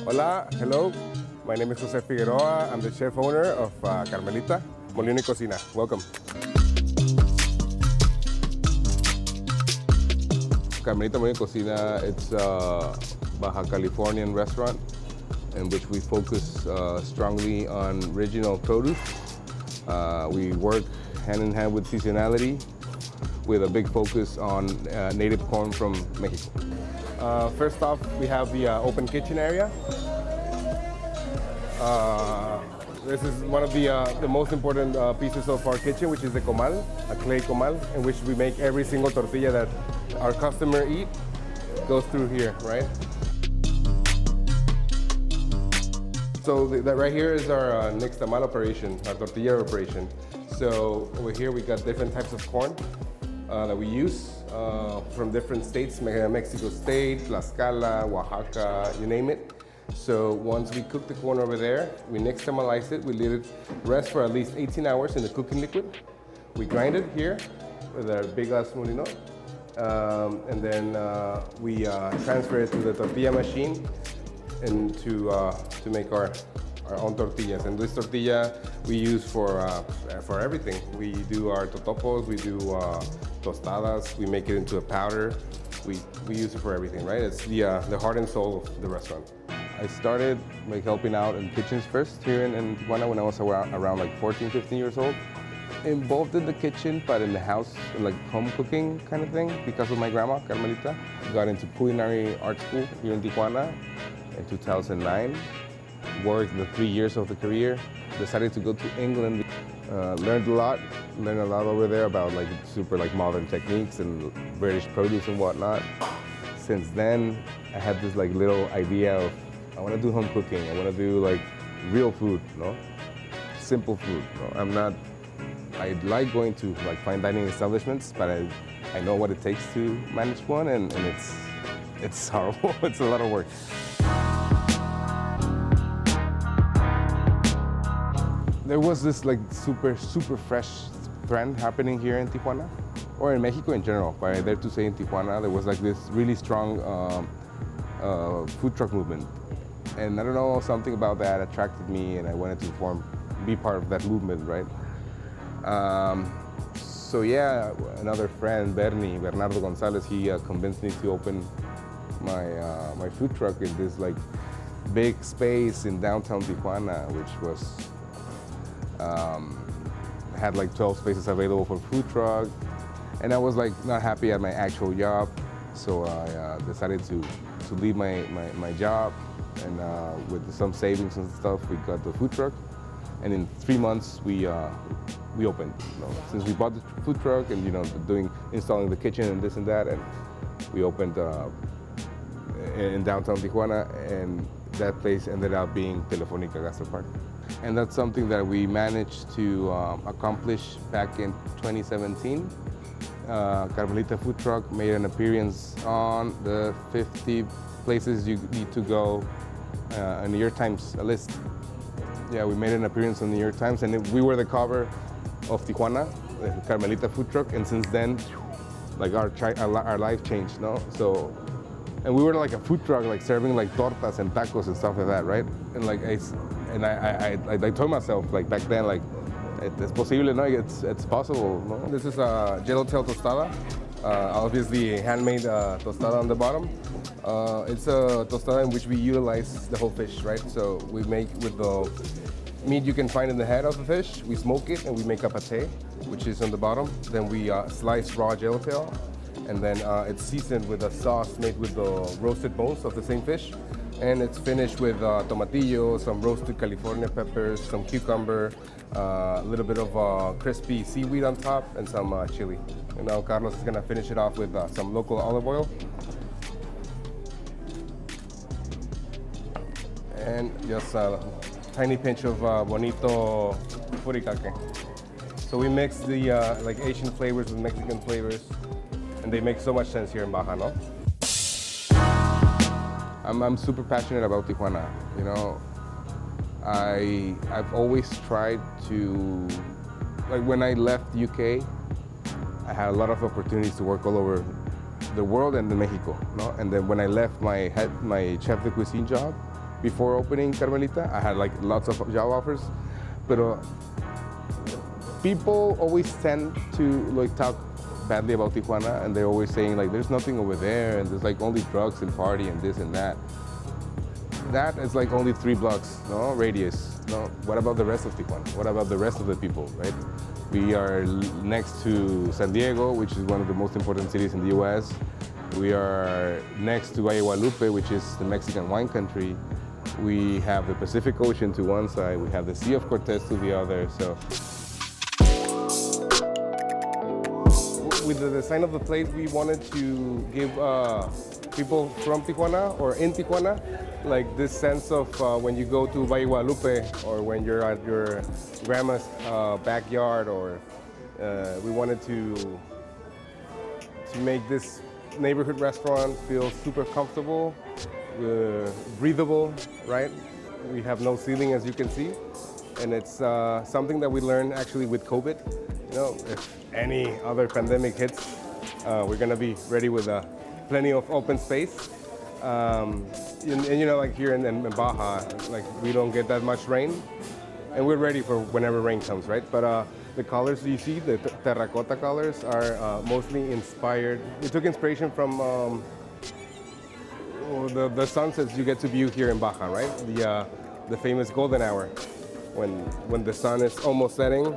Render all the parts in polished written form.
Hola, hello. My name is José Figueroa. I'm the chef owner of Carmelita Molina and Cocina. Welcome. Carmelita Molina and Cocina, it's a Baja Californian restaurant in which we focus strongly on regional produce. We work hand in hand with seasonality with a big focus on native corn from Mexico. First off, we have the open kitchen area. This is one of the most important pieces of our kitchen, which is the comal, a clay comal, in which we make every single tortilla that our customer eat goes through here, right? So that right here is our nixtamal operation, our tortilla operation. So over here we got different types of corn that we use from different states, Mexico State, Tlaxcala, Oaxaca, you name it. So once we cook the corn over there, we nixtamalize it, we let it rest for at least 18 hours in the cooking liquid. We grind it here with our big ass molino, and then we transfer it to the tortilla machine and to make our own tortillas. And this tortilla we use for everything. We do our totopos, we do tostadas, we make it into a powder. We use it for everything, right? It's the heart and soul of the restaurant. I started helping out in kitchens first here in Tijuana when I was around like 14, 15 years old. Involved in the kitchen, but in the house, like home cooking kind of thing, because of my grandma, Carmelita. Got into culinary art school here in Tijuana in 2009. Worked the 3 years of the career. Decided to go to England. Learned a lot over there about like super like modern techniques and British produce and whatnot. Since then, I had this like little idea of I want to do home cooking. I want to do like real food, simple food. I like going to like fine dining establishments, but I know what it takes to manage one, and it's horrible. It's a lot of work. There was this like super fresh trend happening here in Tijuana, or in Mexico in general, but I dare to say in Tijuana, there was like this really strong food truck movement. And I don't know, something about that attracted me, and I wanted to be part of that movement, right? So yeah, another friend, Bernardo Gonzalez, he convinced me to open my food truck in this like big space in downtown Tijuana, which was had like 12 spaces available for food truck, and I was like not happy at my actual job, so I decided to leave my job, and with some savings and stuff, we got the food truck, and in 3 months we opened. Since we bought the food truck and installing the kitchen and this and that, and we opened in downtown Tijuana, and that place ended up being Telefónica Gastro Park. And that's something that we managed to accomplish back in 2017. Carmelita Food Truck made an appearance on the 50 places you need to go in the New York Times list. Yeah, we made an appearance on the New York Times, and we were the cover of Tijuana, the Carmelita Food Truck, and since then, like our life changed, So, and we were like a food truck, like serving like tortas and tacos and stuff like that, right? And like I told myself like back then, like it's possible, it's possible. This is a yellowtail tostada, obviously a handmade tostada on the bottom. It's a tostada in which we utilize the whole fish, right? So we make with the meat you can find in the head of the fish. We smoke it and we make a pate, which is on the bottom. Then we slice raw yellowtail, and then it's seasoned with a sauce made with the roasted bones of the same fish. And it's finished with tomatillo, some roasted California peppers, some cucumber, a little bit of crispy seaweed on top, and some chili. And now Carlos is gonna finish it off with some local olive oil. And just a tiny pinch of bonito furikake. So we mix the like Asian flavors with Mexican flavors, and they make so much sense here in Baja, no? I'm super passionate about Tijuana. I've always tried to, like when I left UK, I had a lot of opportunities to work all over the world and in Mexico, no? And then when I left my chef de cuisine job, before opening Carmelita. I had like lots of job offers, but people always tend to like talk badly about Tijuana, and they're always saying like there's nothing over there, and there's like only drugs and party and this and that. That is like only 3 blocks, no radius. No, what about the rest of Tijuana? What about the rest of the people, right? We are next to San Diego, which is one of the most important cities in the U.S. We are next to Valle Guadalupe, which is the Mexican wine country. We have the Pacific Ocean to one side. We have the Sea of Cortez to the other. So, with the design of the place, we wanted to give people from Tijuana or in Tijuana like this sense of when you go to Valle Guadalupe or when you're at your grandma's backyard, or we wanted to make this neighborhood restaurant feel super comfortable, breathable, right? We have no ceiling, as you can see, and it's something that we learned actually with COVID. You know, if any other pandemic hits, we're gonna be ready with plenty of open space. And you know, like here in Baja, like we don't get that much rain, and we're ready for whenever rain comes, right? But the colors you see, the terracotta colors, are mostly inspired. We took inspiration from the sunsets you get to view here in Baja, right? The famous golden hour, when the sun is almost setting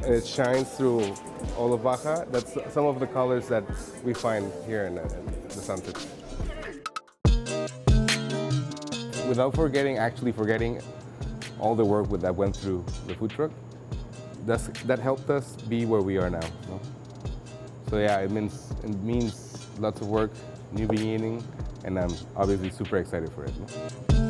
and it shines through all of Baja. That's some of the colors that we find here in the sunsets. Without actually forgetting all the work that went through the food truck, that helped us be where we are now. No? So yeah, it means lots of work, new beginning, and I'm obviously super excited for it. No?